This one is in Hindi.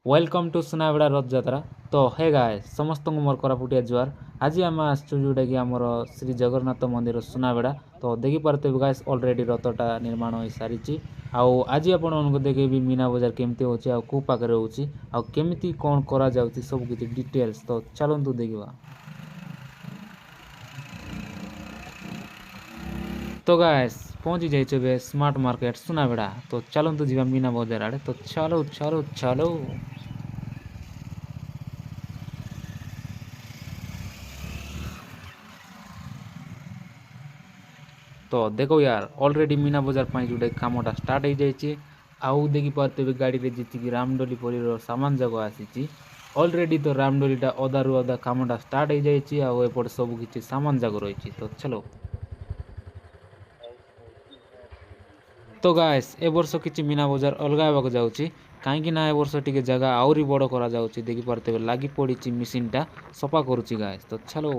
वेलकम टू सुनाबेड़ा रथ यात्रा। तो हे गाय समस्त मोर कोरापुटिया जुआर। आज आम आसचु जोटा कि आमर श्री जगन्नाथ मंदिर सुनाबेड़ा। तो देखिपे गाइस अलरेडी रथटा निर्माण हो सारी। आज आपको देखेबी मीना बजार केमती होची कौ पाखे होची केमिति कौन करा जाउची सब किछि डिटेल्स। तो चलतु देखा। तो गाइस पहुंची जाइए स्मार्ट मार्केट सुनाबेड़ा। तो चलतु जीवा मीना बजार आड़े। तो चलो चलो चलो। तो देखो यार ऑलरेडी मीना बजार जोटा कामटा स्टार्ट हो जाए। आउ देखिपे गाड़ी में जी रामडोली परी सामान जग आसी ऑलरेडी। तो रामडोलीटा अधा रु अधा कामटा स्टार्ट हो जाए। आउट सब किसी सामान जग रही। तो चलो। तो गाइस ए वर्ष किसी मीना बजार अलग होगा जाऊँगी कहीं ए वर्ष टी जगह आहरी बड़ करा देखिपे लगी पड़ी मेसीनटा सफा करुच्ची गाइस। तो चलो।